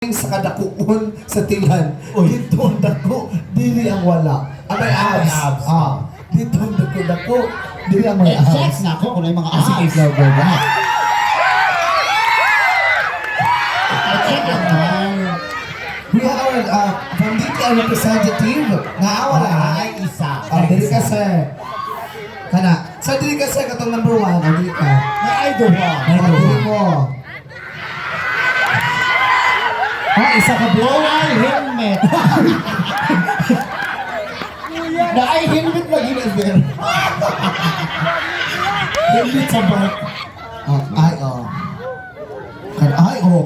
sa kadakuon sa tilan. Dito ang dako, dili ang wala. Ang may abs. Dito ang dako, dili ang may abs. Sex na ako kung may mga abs. Sige, go na. We are from dito ang representative. Naawala. Ay, isa. Dili ka sir. Kana. Sa dili ka sir, katong number 1. Dili ka. May idol ba? Dili mo. Isa ka blow ay helmet. Na ay helmet lagi na sir. Helmet sa bike.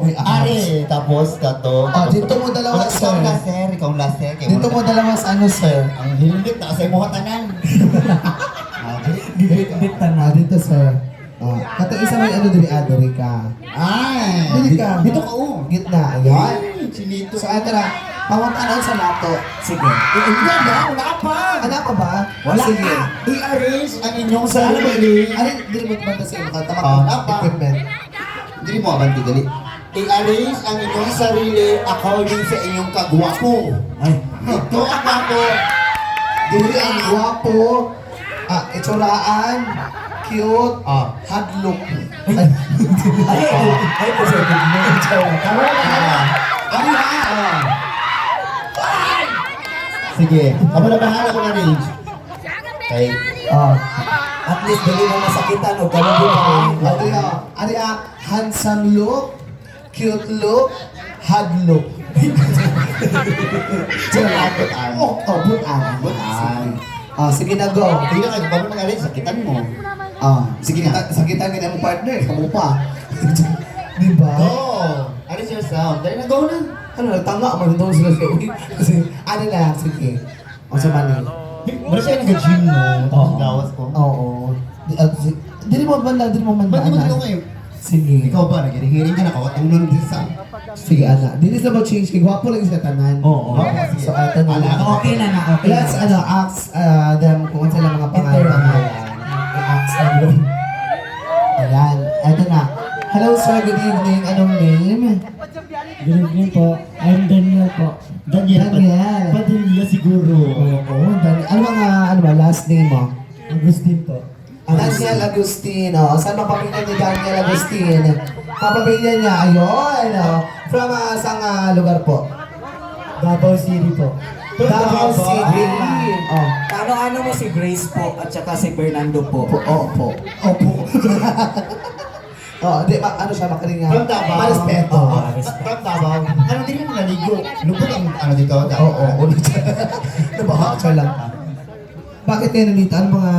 May abs. Ari, tapos ka to. Dito mo dalawa, sir. Ikaw na sir, ikaw na sir. Dito mo dalawa sa ano, sir? Ang helmet na sa imo tanan. Dito, sir. Kato isa may ano diri ka. Ay, Dili ka. Dito ka Gitna. Ayan. Chinito. So, ito na. Pawantanan sa lato. Sige. Hindi na, wala pa. Ano pa ba? Wala Sige. ka. I-arrange ang inyong Sa ano ba sarili. Ano dili mo banda sa mga Wala pa. equipment. Hindi mo abanti dali. I-arrange ang inyong sarili according sa inyong kagwapo. Ay. Ito ang gwapo. Dili ang guwapo. Itsuraan. Cute. Hadlook. Ay, sir. Tama na. Ano ha? Sige, kamo na bahala ko na range. Okay. At least dali mo masakitan o gano'n din handsome look, cute look, hard look. Butan. Sige na, go. Hindi na kayo, paano mag-arrange? Sakitan mo. Sige na. Sakitan ka na mong partner. Kamu pa. Diba? Go! Arrange yourself. Dali na, go na. Ano, tanga mo nito sila sa uwi. Kasi, ano na, sige. O sa mani. Wala siya nag-gym no? Tapos gawas ko. Oo. Dili mo banda. Ba't naman ikaw ngayon? Sige. Ikaw ba, nag-hiring ka na kawatunan din sa... Sige, ana. Dili sa mo change. Gwapo lang sa tanan. Oo. So, ito na. Okay na. Let's, ask them kung sila mga pangalan. I-ask them. Ayan. Ito na. Hello, sir. Good evening. Anong name? Good evening po. I'm Daniel po. Daniel. Padilla siguro. Oo, Daniel. Ano ba, last name mo? Agustin po. Daniel Agustino. Saan mapamilya ni Daniel Agustin? Mapamilya niya, ayun. From saan lugar po? Davao City po. Davao City. Ano mo si Grace po at saka si Fernando po? Opo. Ano siya makalinga? From Davao. Marespeto. From Davao. Ano din mo naligo? Lupot ang ano dito? Oo. Nabahakcha lang. Bakit kayo nandito? Ano mga,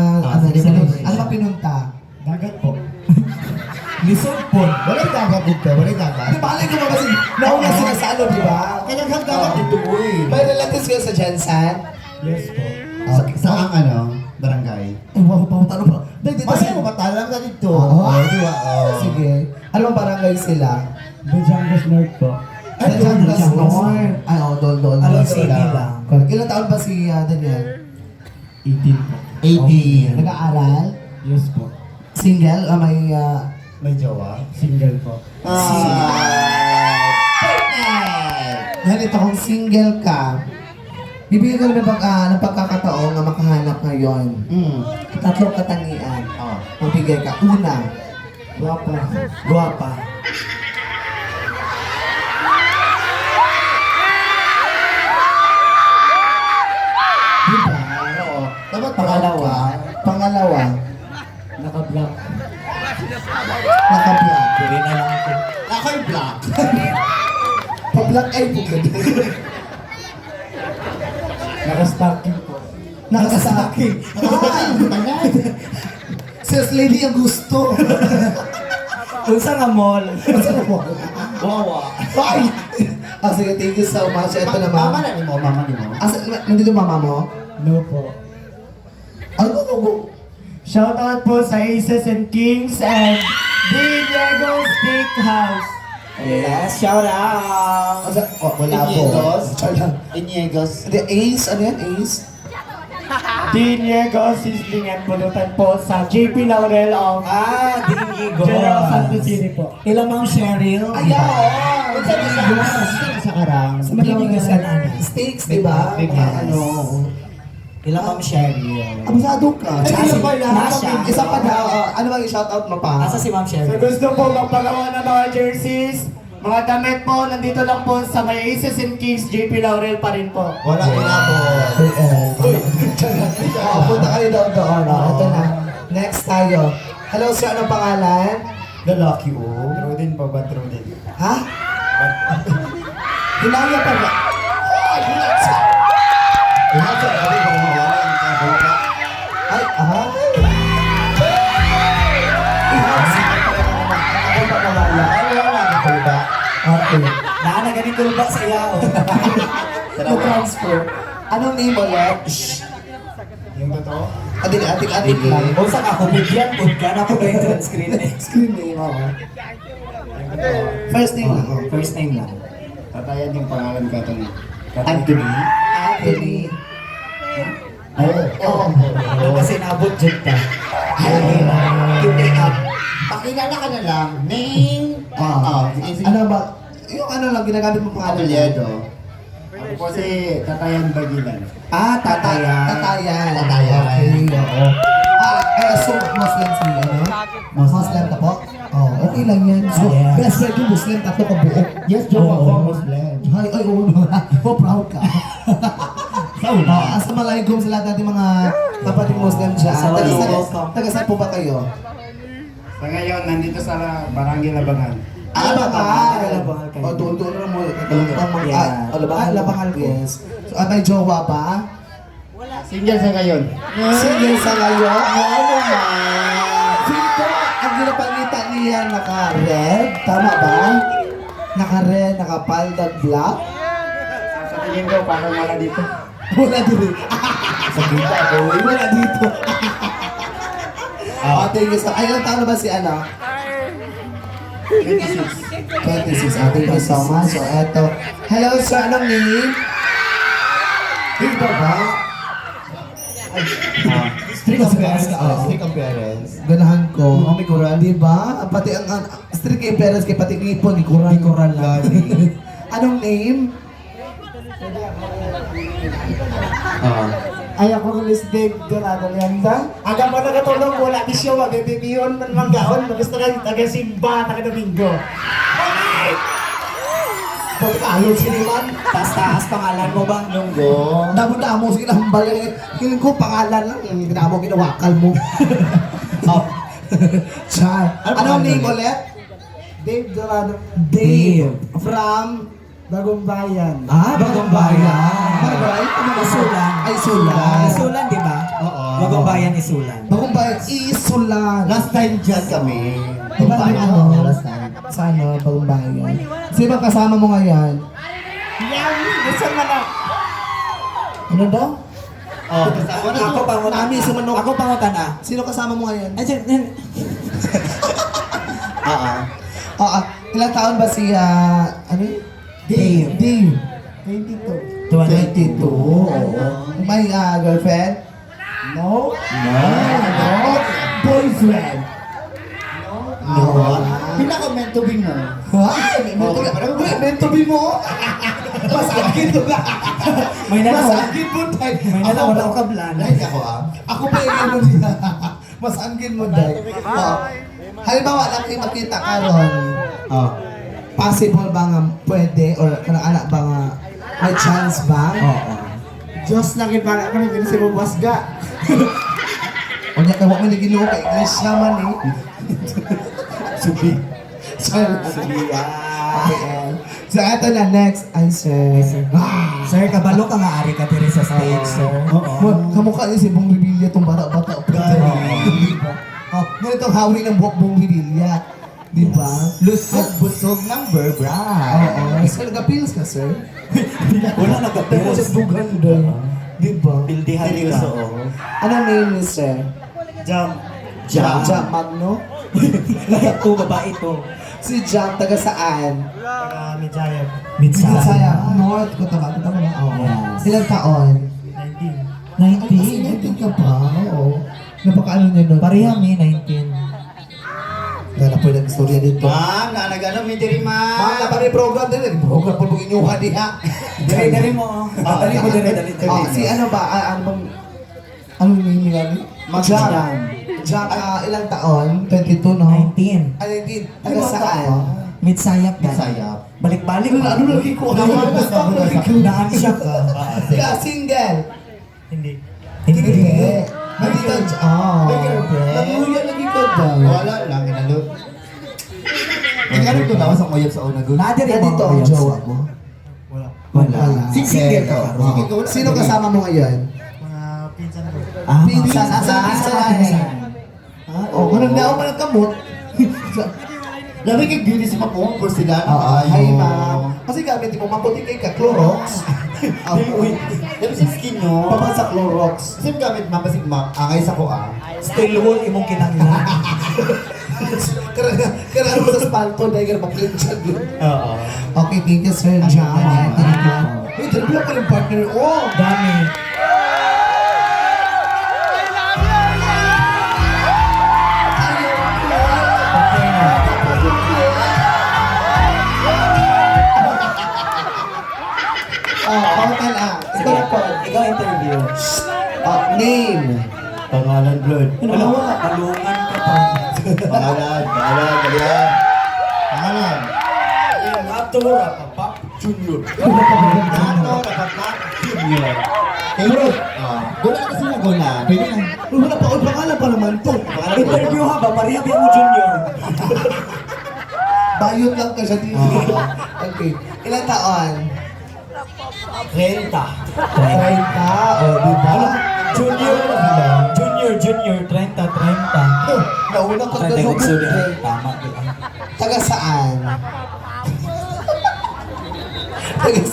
ano ba pinunta? Dagat po. Luzon po. Walang dagat dito, walang dagat. Di ba, alay ko ba kasi nauna sila sa ano, di ba? Kanyang dagat dito mo eh. May relatives kayo sa Jensen? Yes po. Sa ang ano, barangay. Ay, wow, ano ba? Dito Masaya mo batalang ka dito. Oo. Di ba? Sige. Ano bang barangay sila? Bajangas North po. Ay, Jandas North. Ay, dol. Along City lang. Correct. Ilang taon ba si Daniel? 18 po. 18. Nag-aaral? Yes po. Single? May... May jowa. Single po. Ganito, kung single ka, bibigyan ko naman ng pagkakataon na makahanap ngayon. Tatlong katangian. Mabigay ka. Una, guwapa. Diba? Oo. Dapat Pangalawa, Naka-block. naka-black. Pwede na lang ako. Ako'y black. Pa-black ay bukod. Naka-stocking po. Nakasaki. Sis Lady ang gusto. Unsa nga mall? Saan mo? Wawa. Ay! Sige, thank you so much. Ito Mama naman. na ni mo, mama ni mo. Nandito mama mo? No po. Ano? Shout out po sa Aces and Kings and Diego Steakhouse. Yes, shout out! Wala po. Inyegos. Char lang. Inyegos. Hindi, Ace? Ano yan? Ace? Diego Sisling and pulutan po sa JP Laurel of Dingigo. General Santos City po. Ilang Ma'am Cheryl? Ayaw! Unsa ba siya? Sa karang. Sa Maliligasan, ano? Steaks, di ba? Yes. Ano? Ilang Ma'am Cheryl? Abusado ka. Tsaka Nasa- isa pa lang. nasa. Isa pa daw. Ano bang i-shoutout mo pa? Asa si Ma'am So Cheryl? gusto po magpagawa ng mga jerseys, mga damit po, nandito lang po sa may Aces and Kings, JP Laurel pa rin po. Wala inabot. Punta kayo daw doon. Ito na. Next tayo. Hello sir, anong pangalan? The Lucky O. Rodin po ba? Rodin. Ha? Hinaya pa ba? Inabot ka rin kung wala ang kabuka. Ay, aha. Ako pa pamala. Ano wala ang kabuka? Okay. Naana ganing kulba sa iya. Na-transfer. Anong name ulit? Shh. Yung totoo? Atik-atik lang. O sa kakomedyan po, gana po kayo sa screen eh. Screen name ako. First name lang. First name lang. Tatayan yung pangalan ka ito niya. Anthony. Anthony. Oo. Ano kasi naabot dyan ka? Keeping up. Pakilala ka na lang. Name. Ano ba? Yung ano lang, ginagamit mo pangalan. Apelyedo. Ako po si Tatayan Bagilan. Tatayan. Tatayan. Okay, oo. So, Muslim si, ano? Muslim ka po? Oh, okay lang yan. So, Yes. best friend yung Muslim, tatlo ka buo. Yes, Joe, ako Muslim. Ay, oo. Oh, proud ka. Assalamualaikum sa lahat natin mga kapatid Muslim dyan. Assalamualaikum. Taga saan po ba kayo? Sa ngayon, nandito sa Barangay Labangan. Labangal. Labangal kayo. O, doon na mo. Yeah. Labangal ko. Yes. So, at may jowa ba? Single sa ngayon. Single sa ngayon? Ano ba? Feel ko, ang ginapangita niya naka-red. Tama ba? Naka-red, naka-paldag black. Sa tingin ko, parang wala dito. Wala dito. Sa kita, boy. Wala dito. Thank you so much. Ay, ilang taon na ba si ano? 26. 26. Thank you so much. So, eto. Hello, sir. Anong name? Dito ba? Strict appearance ka. Strict appearance. Ganahan ko. Oh, may kural. Diba? Pati ang strict kay parents kay pati kay ipon, ikuran. Ikuran lang. Anong name? Ay, ako release Dave Dorado Leanda. Hanggang pa nakatulong, wala di siya, magbibiyon man manggaon. Gusto ka taga-simba, taga-domingo. Pagkayo siniman. Taas-taas pangalan mo ba? Lunggo. Damo-damo sige lang balik. Kiling ko pangalan lang. Damo ginawakal mo. Oh. Char. Anong name ulit? Dave Dorado. Dave. From Bagong Bayan. Bagong Bayan. Bagay? Isulan. Ay, Isulan. Isulan, di ba? Oo. Bagong Bayan, Isulan. Bagong Bayan. Isulan. Last time dyan kami. Diba Bayan, ano? oo, last time. Sa ano? Bagong Bayan. Sino ba kasama mo ngayon? Yan, gusto mo na. Ano daw? Oh, kasama na Ako to. pangutan. Nami, sumanok. Ako pangutan ah. Sino kasama mo ngayon? Ay, dyan. Ilang taon ba si, ano yun? Dave. Dave. 22. 22. Oo. May girlfriend? No? No. Boyfriend? No. Pinaka-meant to be mo. Ha? Meant to be mo? Mas akin to na. May Mas nalaw. akin mo, Day. May nalaw, wala ko kablan. Like ako Ako pa yung ano niya. Mas angkin mo, Day. Halimbawa, lang kayo makita karon. Possible ba nga pwede or anak ba nga may chance ba? Diyos lang ipala ko na si Mubasga. O niya kawa mo naginuo kay English naman eh. Subi. Sorry. Okay. So, eto na, next answer. Sir, kabalo ka nga ari ka diri sa stage, sir. Kamukha niya si Bong Revilla itong bata-bata. Ganitong hawi ng buhok Bong Revilla. Di ba? Lusog-busog ng Burbride. Oo. So, nag-appeals ka, sir? Wala na Pero sa dugan doon. Di ba? Pildihan Seryoso, ka. oh. Anong name ni sir? Jump. Jam Magno? Ito, babae ito. Si Jam, taga saan? Taga Midjayab. Bisaya. North Cotabato. Tama ba? Oo. Yes. Ilang taon? 19. Kasi 19 ka pa, oo. Napakaano niya nun? Parehami, 19. Gana po yung istorya dito. Ma'am, na nag-ano, may diri Mga ma'am. na pa rin program din. Program po mong inyuha diha. Dali mo. Dali mo, dali. Si ano ba? Ano bang... Anong name nila? Jack. Jack, ilang taon? 22, no? 19. Ano din? Taga saan? Mid-sayap ka. Sayap. Balik-balik. Ano lagi ko? Naan siya ka. Ka, single. Hindi. Hindi. Nandito, May girlfriend? Naguya lagi ko daw. Wala lang, inalo. Nagkaroon ko na sa uyab sa una gun. Nadir yung Nandito mga ang uyab jowa sa- mo. Wala. Single ka. Single ka, wala. Sino kasama mo ngayon? Ah, Pinsan. Asan ang pinsan? Oh, kung nagdao pa ng kamot. Labi kay beauty si Mapong, porcelana. Hi, ma'am. Kasi gamit mo, maputi kay ka, Clorox. Labi sa skin nyo. Papan sa Clorox. Kasi gamit ma'am, kasi angay sa ko Still wall imong kinanglan. Karaan mo sa spalto, dahil ka mag-clinchag yun. Oo. Okay, thank you, Sir John. Thank you. Wait, dalawa pa rin partner. Oh! Dami. Okay na. Okay na. Ikaw na po. Ikaw interview. Name. Pangalan, blood. Wala. Palungan ka pa. Pangalan. Pangalan. Natura ka pa. Junior. Nato, nakapak, junior. Kay bro. Gula kasi na gula. Pwede na. Wala pa, pangalan pa naman to. Interview ha ba? Pareha ba mo junior? Bayot lang ka siya dito. Okay. Ilang taon? 30. 30. Oh, di ba? Junior, 30. Nauna ko na Tama. Taga saan? Taga